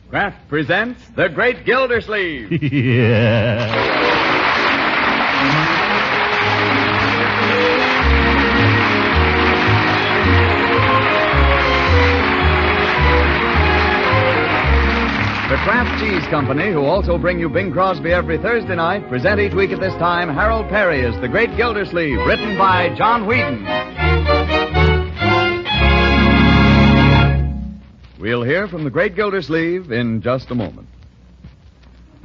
Kraft presents The Great Gildersleeves. Yeah. The Kraft Cheese Company, who also bring you Bing Crosby every Thursday night, present each week at this time Harold Perry as The Great Gildersleeve, written by John Whedon. We'll hear from The Great Gildersleeve in just a moment.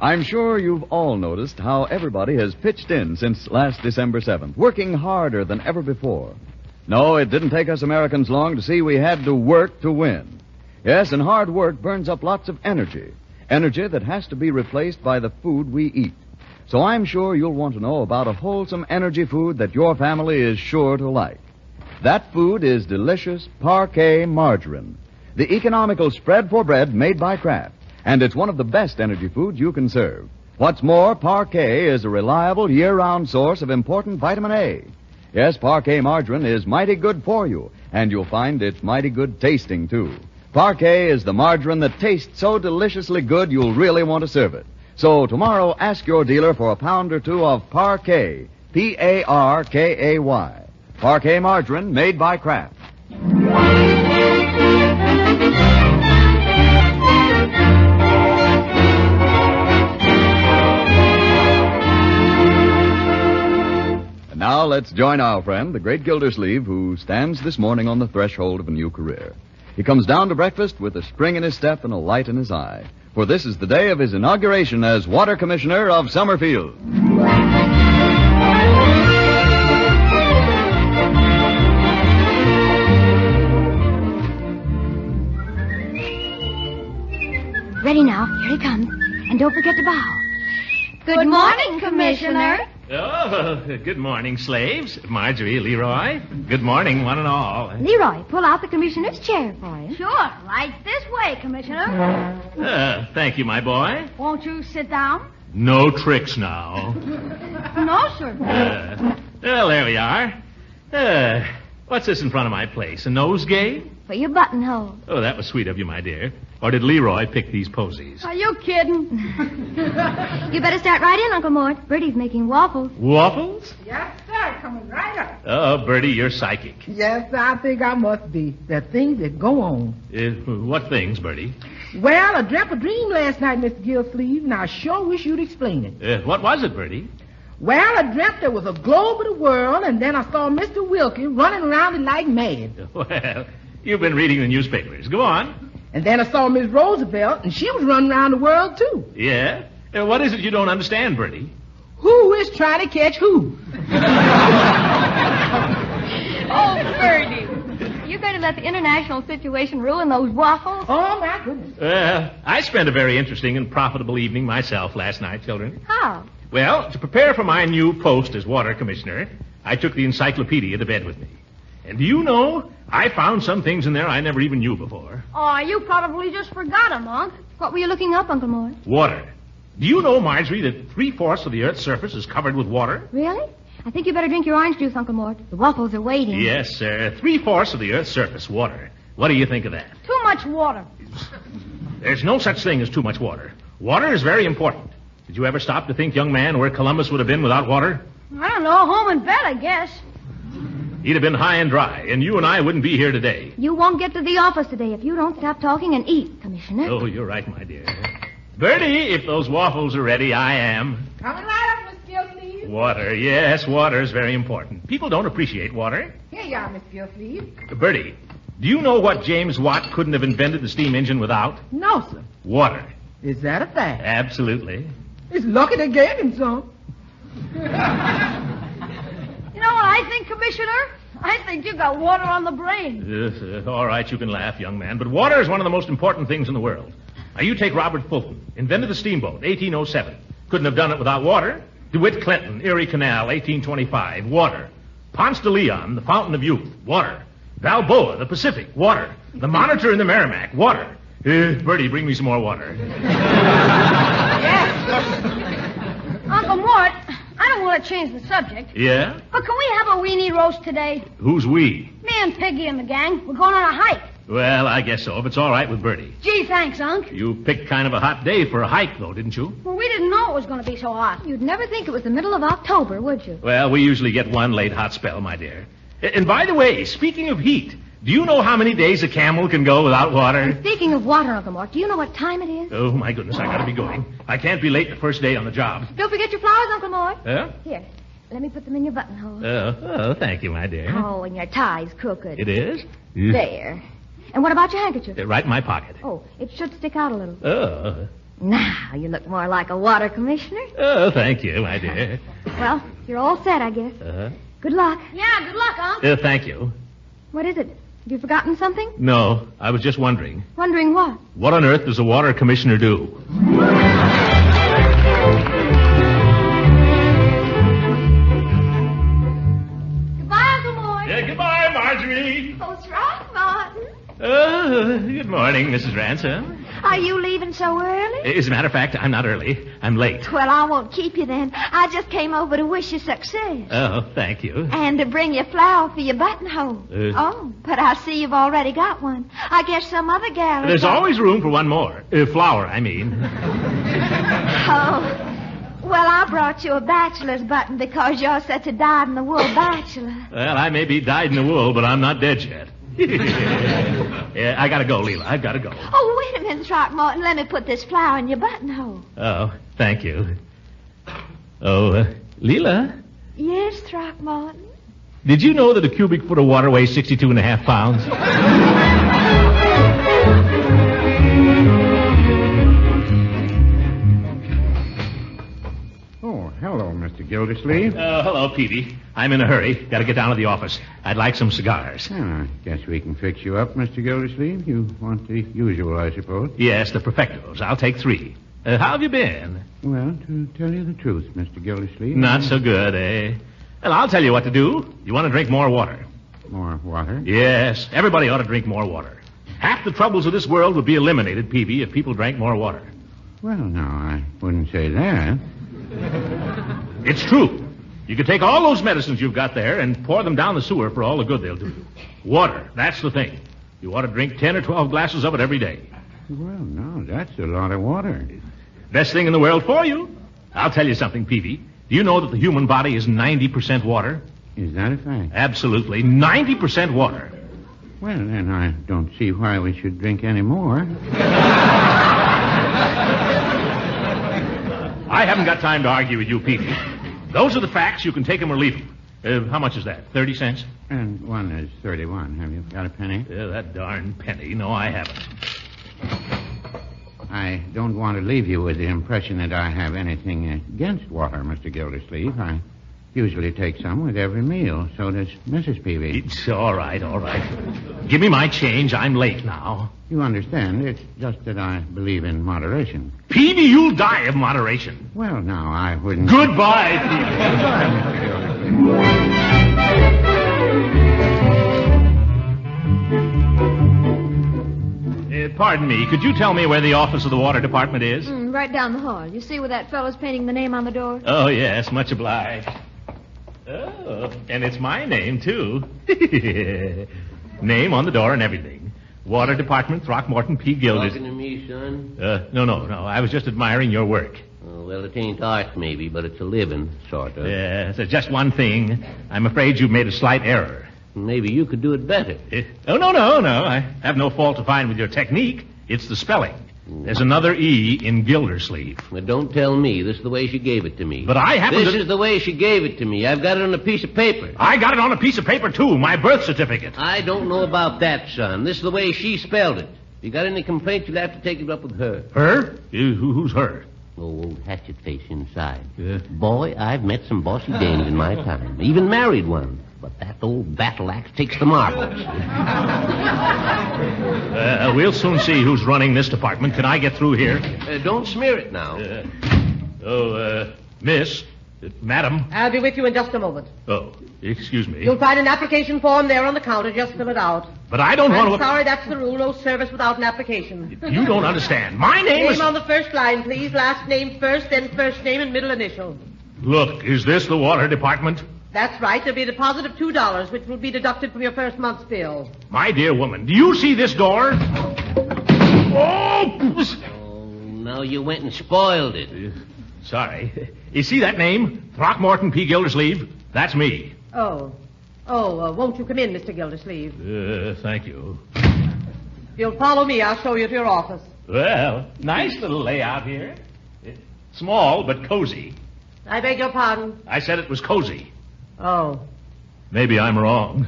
I'm sure you've all noticed how everybody has pitched in since last December 7th, working harder than ever before. No, it didn't take us Americans long to see we had to work to win. Yes, and hard work burns up lots of energy. Energy that has to be replaced by the food we eat. So I'm sure you'll want to know about a wholesome energy food that your family is sure to like. That food is delicious Parquet margarine, the economical spread for bread made by Kraft. And it's one of the best energy foods you can serve. What's more, Parquet is a reliable year-round source of important vitamin A. Yes, Parquet margarine is mighty good for you, and you'll find it's mighty good tasting, too. Parquet is the margarine that tastes so deliciously good you'll really want to serve it. So tomorrow, ask your dealer for a pound or two of Parquet, P-A-R-K-A-Y. Parquet margarine made by Kraft. And now let's join our friend, the Great Gildersleeve, who stands this morning on the threshold of a new career. He comes down to breakfast with a spring in his step and a light in his eye. For this is the day of his inauguration as Water Commissioner of Summerfield. Ready now. Here he comes. And don't forget to bow. Good morning, Commissioner. Oh, good morning, slaves. Marjorie, Leroy. Good morning, one and all. Leroy, pull out the commissioner's chair for him. Sure. Right this way, Commissioner. Thank you, my boy. Won't you sit down? No tricks now. No, sir. Well, there we are. What's this in front of my place? A nosegay? For your buttonhole. Oh, that was sweet of you, my dear. Or did Leroy pick these posies? Are you kidding? You better start right in, Uncle Mort. Bertie's making waffles. Waffles? Yes, sir. Coming right up. Oh, Bertie, you're psychic. Yes, I think I must be. The things that go on. What things, Bertie? Well, I dreamt a dream last night, Mr. Gildersleeves, and I sure wish you'd explain it. What was it, Bertie? Well, I dreamt there was a globe of the world, and then I saw Mr. Wilkie running around it like mad. Well, you've been reading the newspapers. Go on. And then I saw Miss Roosevelt, and she was running around the world, too. Yeah? What is it you don't understand, Bertie? Who is trying to catch who? Oh, Bertie. You're going to let the international situation ruin those waffles? Oh, my goodness. I spent a very interesting and profitable evening myself last night, children. How? Well, to prepare for my new post as water commissioner, I took the encyclopedia to bed with me. And do you know, I found some things in there I never even knew before. Oh, you probably just forgot them, Unc. What were you looking up, Uncle Mort? Water. Do you know, Marjorie, that 3/4 of the Earth's surface is covered with water? Really? I think you better drink your orange juice, Uncle Mort. The waffles are waiting. Yes, sir. 3/4 of the Earth's surface, water. What do you think of that? Too much water. There's no such thing as too much water. Water is very important. Did you ever stop to think, young man, where Columbus would have been without water? I don't know. Home in bed, I guess. He'd have been high and dry, and you and I wouldn't be here today. You won't get to the office today if you don't stop talking and eat, Commissioner. Oh, you're right, my dear. Bertie, if those waffles are ready, I am. Coming right up, Miss Gildersleeves. Water, yes, water is very important. People don't appreciate water. Here you are, Miss Gildersleeves. Bertie, do you know what James Watt couldn't have invented the steam engine without? No, sir. Water. Is that a fact? Absolutely. It's lucky they gave him some. You know what I think, Commissioner? I think you got water on the brain. All right, you can laugh, young man, but water is one of the most important things in the world. Now, you take Robert Fulton, invented the steamboat, 1807. Couldn't have done it without water. DeWitt Clinton, Erie Canal, 1825, water. Ponce de Leon, the Fountain of Youth, water. Balboa, the Pacific, water. The Monitor in the Merrimack, water. Bertie, bring me some more water. Yes. Uncle Mort, I don't want to change the subject. Yeah? But can we have a weenie roast today? Who's we? Me and Piggy and the gang. We're going on a hike. Well, I guess so, if it's all right with Bertie. Gee, thanks, Unc. You picked kind of a hot day for a hike, though, didn't you? Well, we didn't know it was going to be so hot. You'd never think it was the middle of October, would you? Well, we usually get one late hot spell, my dear. And by the way, speaking of heat, do you know how many days a camel can go without water? Speaking of water, Uncle Mort, do you know what time it is? Oh, my goodness, I gotta be going. I can't be late the first day on the job. Don't forget your flowers, Uncle Mort. Huh? Here, let me put them in your buttonhole. Oh, thank you, my dear. Oh, and your tie's crooked. It is? There. And what about your handkerchief? Right in my pocket. Oh, it should stick out a little. Oh. Now, you look more like a water commissioner. Oh, thank you, my dear. Well, you're all set, I guess. Good luck. Yeah, good luck, Unc. Thank you. What is it? Have you forgotten something? No, I was just wondering. Wondering what? What on earth does a water commissioner do? Goodbye, Uncle Mort. Goodbye, Marjorie. Oh, Throckmorton. Good morning, Mrs. Ransom. Are you leaving so early? As a matter of fact, I'm not early. I'm late. Well, I won't keep you then. I just came over to wish you success. Oh, thank you. And to bring you a flower for your buttonhole. Oh, but I see you've already got one. I guess some other gal... There's always room for one more. Flower, I mean. Oh... Well, I brought you a bachelor's button because you're such a dyed-in-the-wool bachelor. Well, I may be dyed in the wool, but I'm not dead yet. Yeah, I gotta go, Leela. I've gotta go. Oh, wait a minute, Throckmorton. Let me put this flower in your buttonhole. Oh, thank you. Oh, Leela, Yes, Throckmorton. did you know that a cubic foot of water weighs 62.5 pounds? Oh, hello, Mr. Gildersleeves. Hello, Peavy. I'm in a hurry. Gotta get down to the office. I'd like some cigars. I guess we can fix you up, Mr. Gildersleeve. You want the usual, I suppose. Yes, the perfectos. I'll take 3. How have you been? Well, to tell you the truth, Mr. Gildersleeve... Not so good, eh? Well, I'll tell you what to do. You want to drink more water? More water? Yes, everybody ought to drink more water. Half the troubles of this world would be eliminated, Peavy, if people drank more water. Well, no, I wouldn't say that. It's true. You could take all those medicines you've got there and pour them down the sewer for all the good they'll do you. Water, that's the thing. You ought to drink 10 or 12 glasses of it every day. Well, no, that's a lot of water. Best thing in the world for you. I'll tell you something, Peavy. Do you know that the human body is 90% water? Is that a fact? Absolutely. 90% water. Well, then I don't see why we should drink any more. I haven't got time to argue with you, Peavy. Those are the facts. You can take them or leave them. How much is that? 30 cents? And one is 31. Have you got a penny? Yeah, that darn penny. No, I haven't. I don't want to leave you with the impression that I have anything against water, Mr. Gildersleeve. I usually take some with every meal. So does Mrs. Peavy. It's all right, all right. Give me my change. I'm late now. You understand, it's just that I believe in moderation. Peavy, you'll die of moderation. Well, now, I wouldn't... Goodbye, Peavy. Goodbye, Mr. Gildersleeve. Pardon me. Could you tell me where the office of the water department is? Right down the hall. You see where that fellow's painting the name on the door? Oh, yes. Much obliged. Oh, and it's my name, too. Name on the door and everything. Water Department, Throckmorton P. Gilders. Talking to me, son? No. I was just admiring your work. Oh, well, it ain't art, maybe, but it's a living, sort of. Yes, there's just one thing. I'm afraid you've made a slight error. Maybe you could do it better. Oh, no. I have no fault to find with your technique. It's the spelling. There's another E in Gildersleeve. Well, don't tell me. This is the way she gave it to me. But I happen This is the way she gave it to me. I've got it on a piece of paper. I got it on a piece of paper, too. My birth certificate. I don't know about that, son. This is the way she spelled it. If you got any complaints, you'll have to take it up with her. Her? Who's her? Oh, old hatchet face inside. Boy, I've met some bossy dames in my time. Even married one. But that old battle axe takes the marbles. We'll soon see who's running this department. Can I get through here? Don't smear it now. Miss, madam. I'll be with you in just a moment. Oh, excuse me. You'll find an application form there on the counter. Just fill it out. But I don't want to... I'm sorry, that's the rule. No service without an application. You don't understand. My name is... Name on the first line, please. Last name first, then first name and middle initial. Look, is this the water department? That's right. There'll be a deposit of $2, which will be deducted from your first month's bill. My dear woman, do you see this door? Oh! No, you went and spoiled it. Sorry. You see that name? Throckmorton P. Gildersleeve? That's me. Won't you come in, Mr. Gildersleeve? Thank you. If you'll follow me, I'll show you to your office. Well, nice little layout here. Small, but cozy. I beg your pardon? I said it was cozy. Oh. Maybe I'm wrong.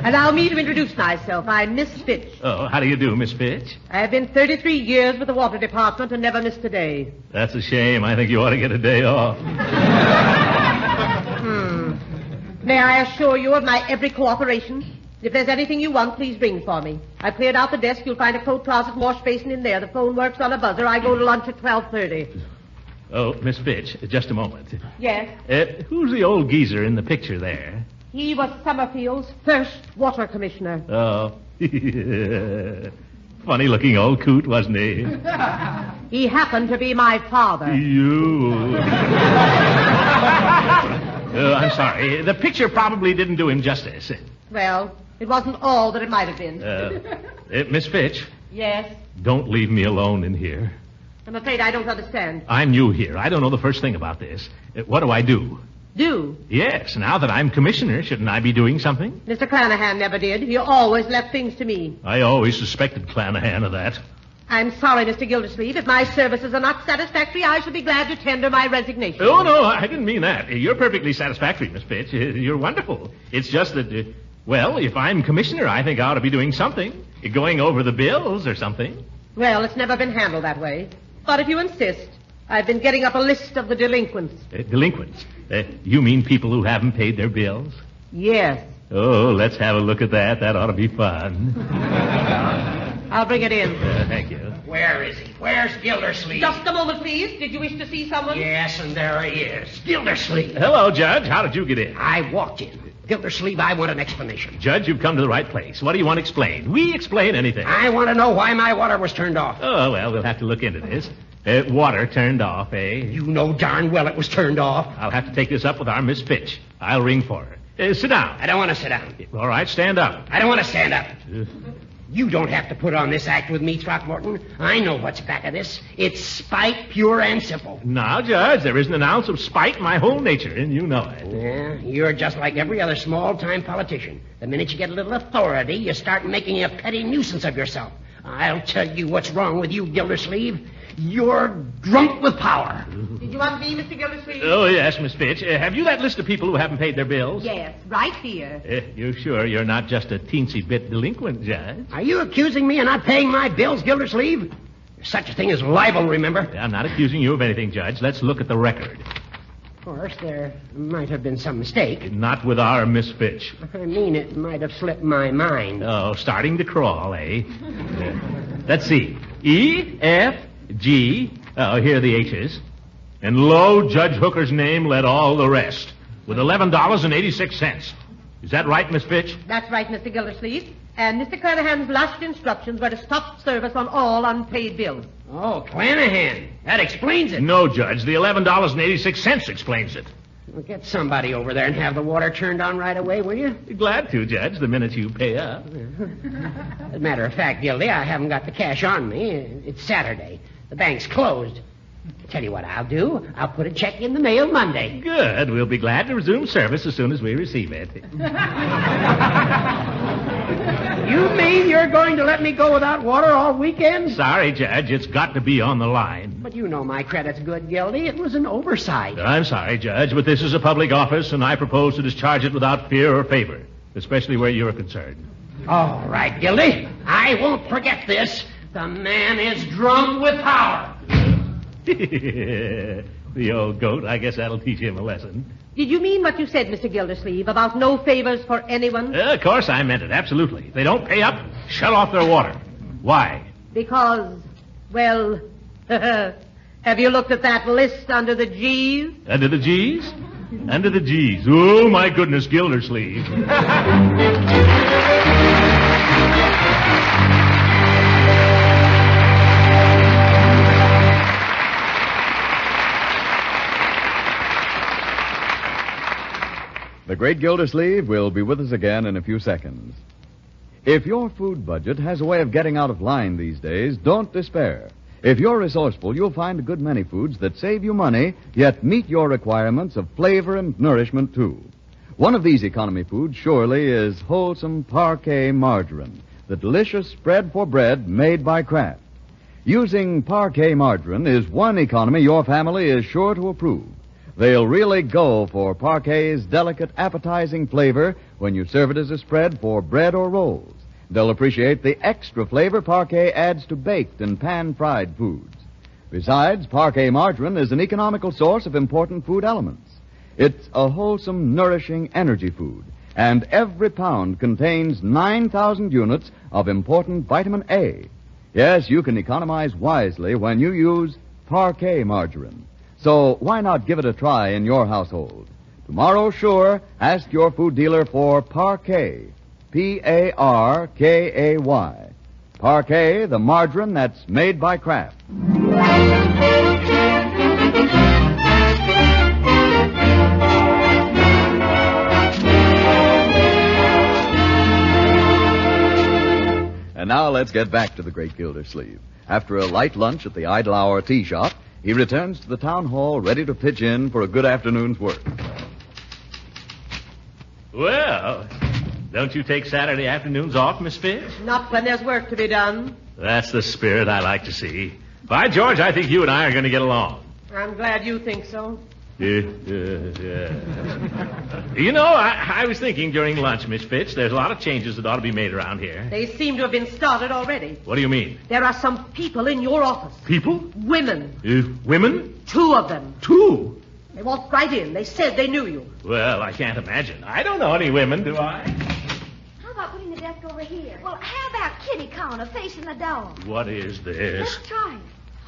Allow me to introduce myself. I'm Miss Fitch. Oh, how do you do, Miss Fitch? I've been 33 years with the water department and never missed a day. That's a shame. I think you ought to get a day off. May I assure you of my every cooperation? If there's anything you want, please ring for me. I've cleared out the desk. You'll find a coat closet, wash basin in there. The phone works on a buzzer. I go to lunch at 12:30. Oh, Miss Fitch, just a moment. Yes? Who's the old geezer in the picture there? He was Summerfield's first water commissioner. Oh. Funny-looking old coot, wasn't he? He happened to be my father. You. I'm sorry. The picture probably didn't do him justice. Well, it wasn't all that it might have been. Miss Fitch, Yes? don't leave me alone in here. I'm afraid I don't understand. I'm new here. I don't know the first thing about this. What do I do? Do? Yes, now that I'm commissioner, shouldn't I be doing something? Mr. Clanahan never did. He always left things to me. I always suspected Clanahan of that. I'm sorry, Mr. Gildersleeve. If my services are not satisfactory, I shall be glad to tender my resignation. Oh, no, I didn't mean that. You're perfectly satisfactory, Miss Fitch. You're wonderful. It's just that, if I'm commissioner, I think I ought to be doing something. Going over the bills or something. Well, it's never been handled that way. But if you insist, I've been getting up a list of the delinquents. Delinquents? You mean people who haven't paid their bills? Yes. Oh, let's have a look at that. That ought to be fun. I'll bring it in. Thank you. Where is he? Where's Gildersleeve? Just a moment, please. Did you wish to see someone? Yes, and there he is. Gildersleeve. Hello, Judge. How did you get in? I walked in. Gildersleeve, I want an explanation. Judge, you've come to the right place. What do you want explained? We explain anything. I want to know why my water was turned off. Oh, well, we'll have to look into this. Water turned off, eh? You know darn well it was turned off. I'll have to take this up with our Miss Fitch. I'll ring for her. Sit down. I don't want to sit down. All right, stand up. I don't want to stand up. You don't have to put on this act with me, Throckmorton. I know what's back of this. It's spite, pure and simple. Now, Judge, there isn't an ounce of spite in my whole nature, and you know it. Yeah, you're just like every other small-time politician. The minute you get a little authority, you start making a petty nuisance of yourself. I'll tell you what's wrong with you, Gildersleeve. You're drunk with power. Did you want me, Mr. Gildersleeve? Oh, yes, Miss Fitch. Have you that list of people who haven't paid their bills? Yes, right here. You sure you're not just a teensy bit delinquent, Judge? Are you accusing me of not paying my bills, Gildersleeve? There's such a thing as libel, remember? I'm not accusing you of anything, Judge. Let's look at the record. Of course, there might have been some mistake. Not with our Miss Fitch. I mean, it might have slipped my mind. Oh, starting to crawl, eh? Let's see. E, F, G. Oh, here are the H's. And lo, Judge Hooker's name led all the rest, with $11.86. Is that right, Miss Fitch? That's right, Mr. Gildersleeve. And Mr. Clanahan's last instructions were to stop service on all unpaid bills. Oh, Clanahan. That explains it. No, Judge. The $11.86 explains it. Well, get somebody over there and have the water turned on right away, will you? Glad to, Judge, the minute you pay up. As a matter of fact, Gildy, I haven't got the cash on me. It's Saturday. The bank's closed. Tell you what I'll do. I'll put a check in the mail Monday. Good. We'll be glad to resume service as soon as we receive it. You mean you're going to let me go without water all weekend? Sorry, Judge. It's got to be on the line. But you know my credit's good, Gildy. It was an oversight. I'm sorry, Judge, but this is a public office, and I propose to discharge it without fear or favor, especially where you're concerned. All right, Gildy. I won't forget this. The man is drunk with power. The old goat. I guess that'll teach him a lesson. Did you mean what you said, Mr. Gildersleeve, about no favors for anyone? Of course I meant it, absolutely. If they don't pay up, shut off their water. Why? Because, well, have you looked at that list under the G's? Under the G's? Under the G's. Oh, my goodness, Gildersleeve. great Gildersleeve will be with us again in a few seconds. If your food budget has a way of getting out of line these days, don't despair. If you're resourceful, you'll find a good many foods that save you money, yet meet your requirements of flavor and nourishment, too. One of these economy foods, surely, is wholesome Parquet margarine, the delicious spread for bread made by Kraft. Using Parquet margarine is one economy your family is sure to approve. They'll really go for Parquet's delicate, appetizing flavor when you serve it as a spread for bread or rolls. They'll appreciate the extra flavor Parquet adds to baked and pan-fried foods. Besides, Parquet margarine is an economical source of important food elements. It's a wholesome, nourishing energy food, and every pound contains 9,000 units of important vitamin A. Yes, you can economize wisely when you use Parquet margarine. So why not give it a try in your household? Tomorrow, sure, ask your food dealer for Parquet. Parkay. Parquet, the margarine that's made by Kraft. And now let's get back to the great Gildersleeve. After a light lunch at the Idle Hour tea shop, he returns to the town hall ready to pitch in for a good afternoon's work. Well, don't you take Saturday afternoons off, Miss Fitch? Not when there's work to be done. That's the spirit I like to see. By George, I think you and I are going to get along. I'm glad you think so. You know, I was thinking during lunch, Miss Fitch, there's a lot of changes that ought to be made around here. They seem to have been started already. What do you mean? There are some people in your office. People? Women. Women? 2 of them. 2? They walked right in. They said they knew you. Well, I can't imagine. I don't know any women, do I? How about putting the desk over here? Well, how about kitty corner facing the door? What is this? Let's try it.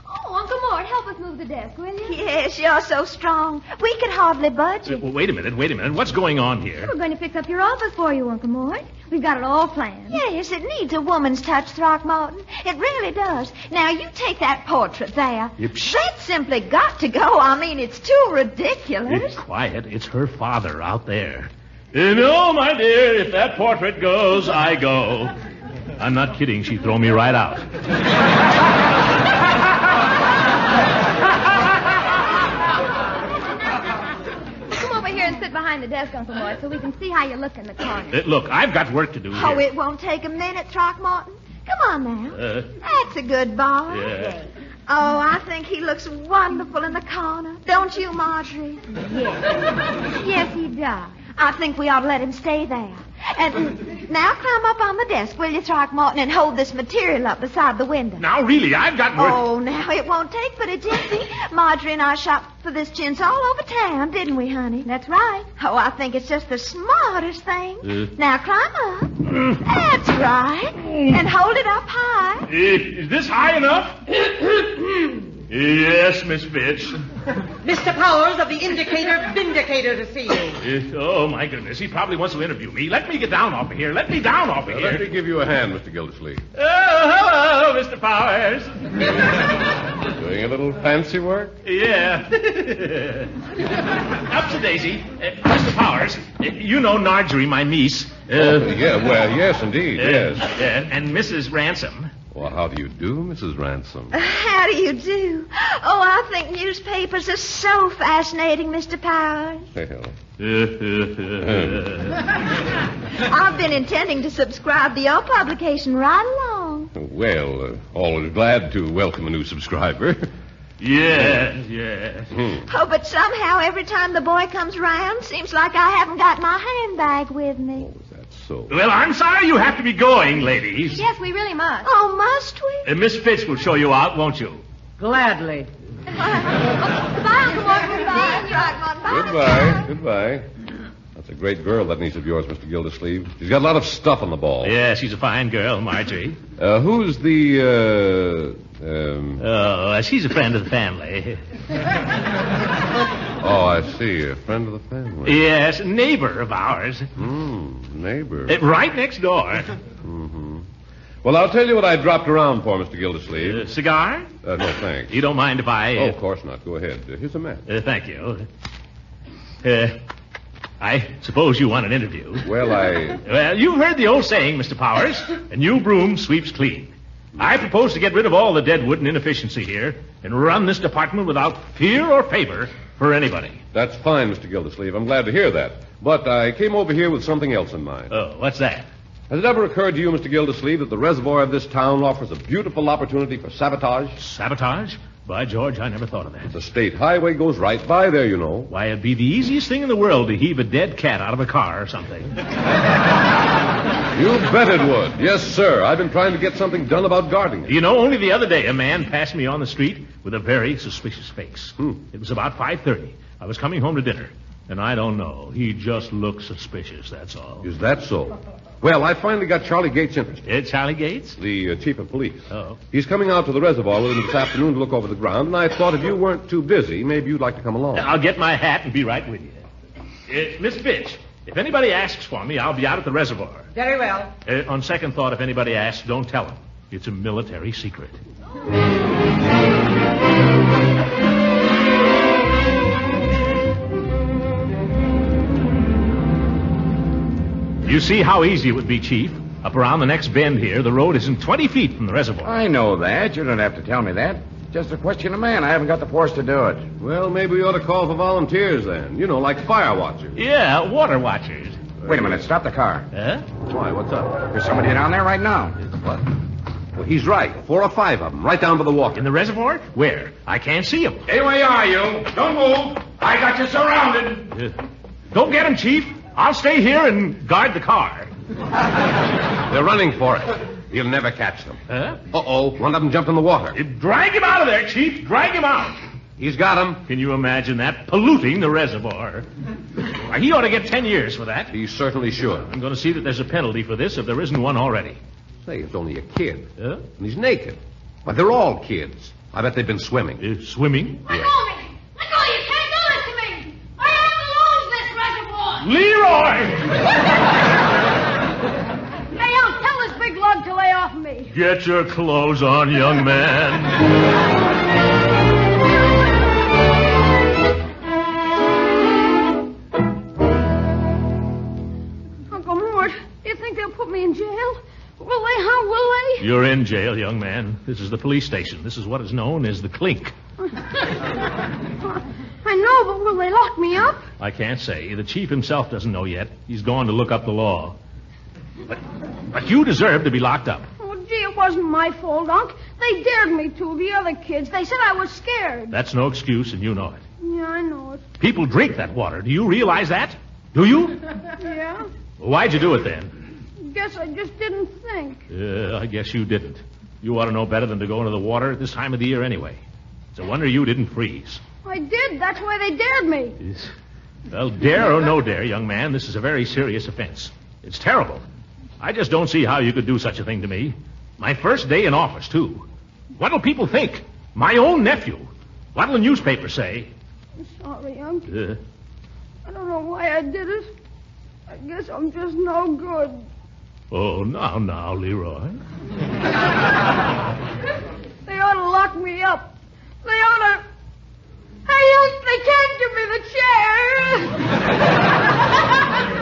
Oh, Uncle Mort, help us move the desk, will you? Yes, you're so strong. We could hardly budge it. Well, wait a minute. What's going on here? We're going to fix up your office for you, Uncle Mort. We've got it all planned. Yes, it needs a woman's touch, Throckmorton. It really does. Now, you take that portrait there. That's simply got to go. I mean, it's too ridiculous. It's quiet. It's her father out there. No, my dear, if that portrait goes, I go. I'm not kidding. She'd throw me right out. And sit behind the desk, Uncle Mort, so we can see how you look in the corner. Look, I've got work to do here. Oh, it won't take a minute, Throckmorton. Come on now. That's a good boy. Yeah. Oh, I think he looks wonderful in the corner. Don't you, Marjorie? Yes. Yes, he does. I think we ought to let him stay there. And now climb up on the desk, will you, Throckmorton, and hold this material up beside the window. Now, really, I've got work. Oh, now, it won't take but a jiffy. Marjorie and I shopped for this chintz all over town, didn't we, honey? That's right. Oh, I think it's just the smartest thing. Now climb up. That's right. And hold it up high. Is this high enough? Yes, Miss Fitch. Mr. Powers of the Indicator Vindicator to see you. Oh, my goodness. He probably wants to interview me. Let me get down off of here. Let me down off of here. Let me give you a hand, Mr. Gildersleeve. Oh, hello, Mr. Powers. Doing a little fancy work? Yeah. Up to Daisy. Mr. Powers, you know Marjorie, my niece. Yes, indeed, yes. And Mrs. Ransom. Well, how do you do, Mrs. Ransom? How do you do? Oh, I think newspapers are so fascinating, Mr. Powers. Well. I've been intending to subscribe to your publication right along. Well, always glad to welcome a new subscriber. Yes. Oh, but somehow every time the boy comes round, seems like I haven't got my handbag with me. Oh, is that so? Well, I'm sorry you have to be going, ladies. Yes, we really must. Oh, must we? Miss Fitch will show you out, won't you? Gladly. Goodbye, Uncle Mort. Goodbye. That's a great girl, that niece of yours, Mr. Gildersleeve. She's got a lot of stuff on the ball. Yeah, she's a fine girl, Marjorie. Who's the, she's a friend of the family. Oh, I see. A friend of the family. Yes, a neighbor of ours. Neighbor. Right next door. Mm-hmm. Well, I'll tell you what I dropped around for, Mr. Gildersleeve. Cigar? No, thanks. You don't mind if I... Oh, of course not. Go ahead. Here's a match. Thank you. I suppose you want an interview. Well, Well, you've heard the old saying, Mr. Powers, a new broom sweeps clean. I propose to get rid of all the deadwood and inefficiency here and run this department without fear or favor for anybody. That's fine, Mr. Gildersleeve. I'm glad to hear that. But I came over here with something else in mind. Oh, what's that? Has it ever occurred to you, Mr. Gildersleeve, that the reservoir of this town offers a beautiful opportunity for sabotage? Sabotage? By George, I never thought of that. The state highway goes right by there, you know. Why, it'd be the easiest thing in the world to heave a dead cat out of a car or something. You bet it would. Yes, sir. I've been trying to get something done about guarding it. You know, only the other day a man passed me on the street with a very suspicious face. It was about 5:30. I was coming home to dinner. And I don't know. He just looked suspicious, that's all. Is that so? Well, I finally got Charlie Gates interested. Charlie Gates? The chief of police. Oh. He's coming out to the reservoir with him this afternoon to look over the ground, and I thought if you weren't too busy, maybe you'd like to come along. I'll get my hat and be right with you. Miss Fitch, if anybody asks for me, I'll be out at the reservoir. Very well. On second thought, if anybody asks, don't tell them. It's a military secret. You see how easy it would be, Chief. Up around the next bend here, the road isn't 20 feet from the reservoir. I know that. You don't have to tell me that. Just a question of man. I haven't got the force to do it. Well, maybe we ought to call for volunteers then. You know, like fire watchers. Yeah, water watchers. Wait a minute. Stop the car. Huh? Why, what's up? There's somebody down there right now. What? Well, he's right. 4 or 5 of them, right down by the water. In the reservoir? Where? I can't see them. Hey, where are you? Don't move. I got you surrounded. Don't get him, Chief. I'll stay here and guard the car. They're running for it. He'll never catch them. Huh? Uh-oh. One of them jumped in the water. Drag him out of there, Chief. Drag him out. He's got him. Can you imagine that? Polluting the reservoir. He ought to get 10 years for that. He certainly should. I'm going to see that there's a penalty for this if there isn't one already. Say, it's only a kid. Huh? And he's naked. Why, they're all kids. I bet they've been swimming. Swimming? Let go of me! Let go! You can't do this to me! I have to lose this reservoir! Leroy! Hey, young, tell this big lug to lay off me. Get your clothes on, young man. Uncle Mort, you think they'll put me in jail? Will they? How will they? You're in jail, young man. This is the police station. This is what is known as the clink. I know, but will they lock me up? I can't say. The chief himself doesn't know yet. He's gone to look up the law. But you deserve to be locked up. Oh, gee, it wasn't my fault, Unc. They dared me to, the other kids. They said I was scared. That's no excuse, and you know it. Yeah, I know it. People drink that water. Do you realize that? Do you? Yeah? Well, why'd you do it then? Guess I just didn't think. I guess you didn't. You ought to know better than to go into the water at this time of the year anyway. It's a wonder you didn't freeze. I did. That's why they dared me. Well, dare or no dare, young man, this is a very serious offense. It's terrible. I just don't see how you could do such a thing to me. My first day in office, too. What'll people think? My own nephew. What'll the newspaper say? I'm sorry, Unc. I don't know why I did it. I guess I'm just no good. Oh, now, Leroy. They ought to lock me up. They ought to... Hey, Unc, they can't give me the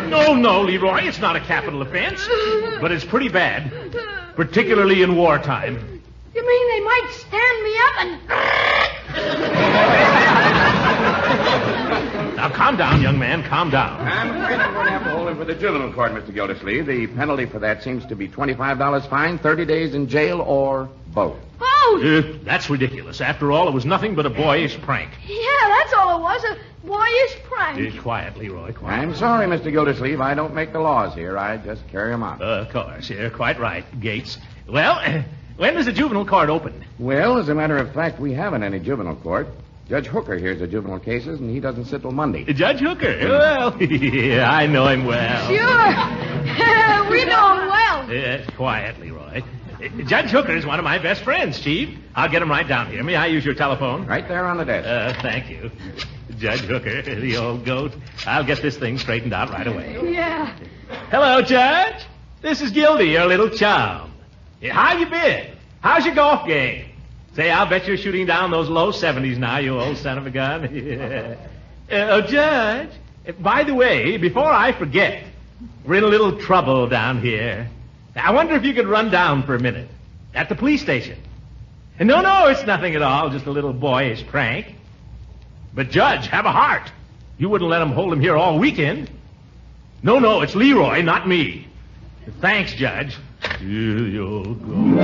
chair. No, Leroy, it's not a capital offense. But it's pretty bad. Particularly in wartime. You mean they might stand me up and... Now, calm down, young man, calm down. I'm afraid I'm going to have to hold him for the juvenile court, Mr. Gildersleeve. The penalty for that seems to be $25 fine, 30 days in jail, or both. Oh! That's ridiculous. After all, it was nothing but a boyish prank. Yeah, that's all it was, a boyish prank. Quiet, Leroy, quiet. I'm sorry, Mr. Gildersleeve. I don't make the laws here. I just carry them out. Of course, you're quite right, Gates. Well, when does the juvenile court open? Well, as a matter of fact, we haven't any juvenile court. Judge Hooker hears the juvenile cases, and he doesn't sit till Monday. Judge Hooker? Well, yeah, I know him well. Sure. We know him well. Quiet, Leroy. Judge Hooker is one of my best friends, Chief. I'll get him right down here. May I use your telephone? Right there on the desk. Thank you. Judge Hooker, the old goat. I'll get this thing straightened out right away. Yeah. Hello, Judge. This is Gildy, your little chum. How you been? How's your golf game? Say, I'll bet you're shooting down those low 70s now, you old son of a gun. Oh, Judge, By the way, before I forget, we're in a little trouble down here. I wonder if you could run down for a minute. At the police station. No, it's nothing at all. Just a little boyish prank. But, Judge, have a heart. You wouldn't let him hold him here all weekend. No, it's Leroy, not me. Thanks, Judge. Here you go.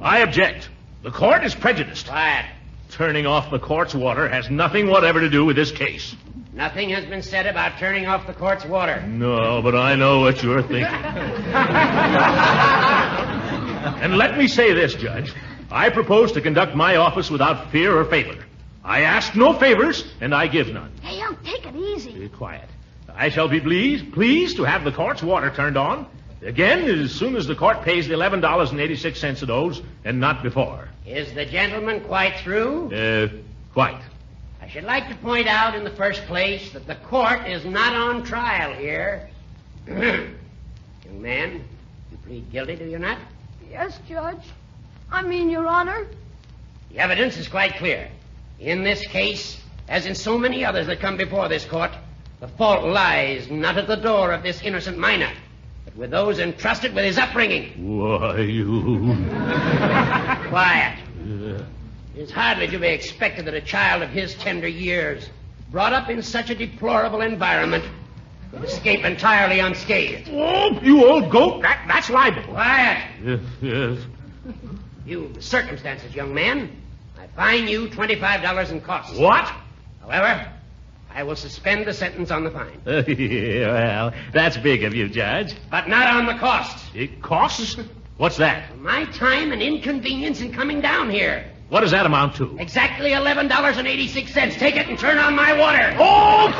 I object. The court is prejudiced. Quiet. Turning off the court's water has nothing whatever to do with this case. Nothing has been said about turning off the court's water. No, but I know what you're thinking. And let me say this, Judge. I propose to conduct my office without fear or favor. I ask no favors, and I give none. Hey, Unc, take it easy. Be quiet. I shall be pleased to have the court's water turned on, again, as soon as the court pays the $11.86 it owes, and not before. Is the gentleman quite through? Quite. I should like to point out in the first place that the court is not on trial here. Young man, you plead guilty, do you not? Yes, Judge. I mean, Your Honor. The evidence is quite clear. In this case, as in so many others that come before this court, the fault lies not at the door of this innocent minor, but with those entrusted with his upbringing. Why, you... Quiet. It is hardly to be expected that a child of his tender years, brought up in such a deplorable environment, could escape entirely unscathed. Oh, you old goat. That's libel. Quiet. Yes. You circumstances, young man. I fine you $25 in costs. What? However, I will suspend the sentence on the fine. Well, that's big of you, Judge. But not on the costs. Costs? What's that? My time and inconvenience in coming down here. What does that amount to? Exactly $11.86. Take it and turn on my water. Oh!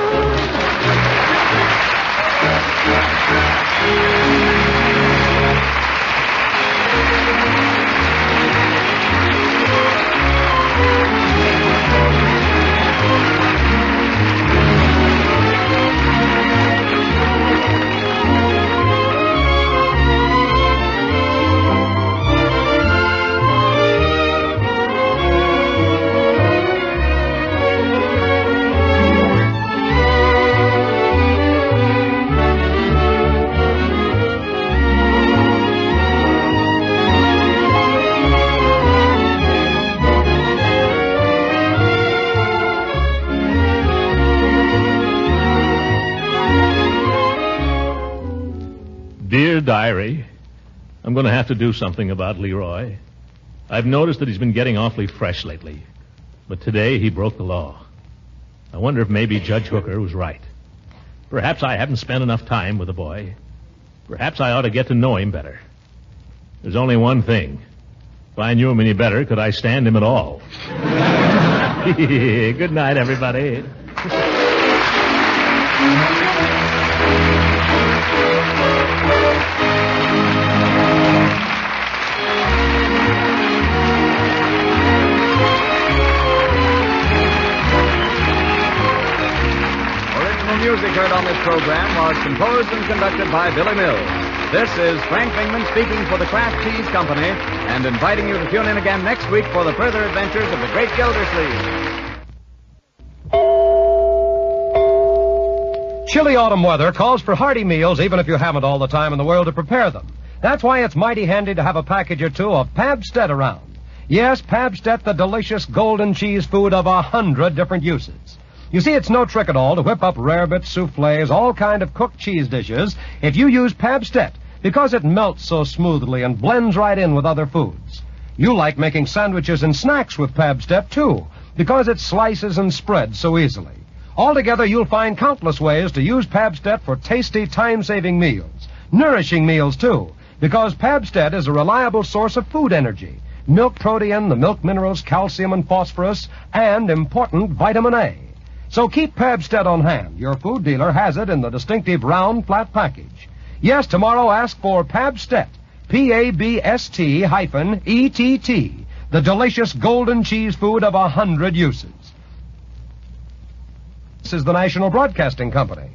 Dear Diary, I'm going to have to do something about Leroy. I've noticed that he's been getting awfully fresh lately. But today he broke the law. I wonder if maybe Judge Hooker was right. Perhaps I haven't spent enough time with the boy. Perhaps I ought to get to know him better. There's only one thing. If I knew him any better, could I stand him at all? Good night, everybody. Music heard on this program was composed and conducted by Billy Mills. This is Frank Bingman speaking for the Kraft Cheese Company and inviting you to tune in again next week for the further adventures of the great Gildersleeves. Chilly autumn weather calls for hearty meals even if you haven't all the time in the world to prepare them. That's why it's mighty handy to have a package or two of Pabstet around. Yes, Pabstet, the delicious golden cheese food of 100 different uses. You see, it's no trick at all to whip up rarebits, soufflés, all kind of cooked cheese dishes if you use Pabstet, because it melts so smoothly and blends right in with other foods. You like making sandwiches and snacks with Pabstet, too, because it slices and spreads so easily. Altogether, you'll find countless ways to use Pabstet for tasty, time-saving meals. Nourishing meals, too, because Pabstet is a reliable source of food energy. Milk protein, the milk minerals, calcium and phosphorus, and important vitamin A. So keep Pabstet on hand. Your food dealer has it in the distinctive round, flat package. Yes, tomorrow ask for Pabstet, Pabst-ETT, the delicious golden cheese food of 100 uses. This is the National Broadcasting Company.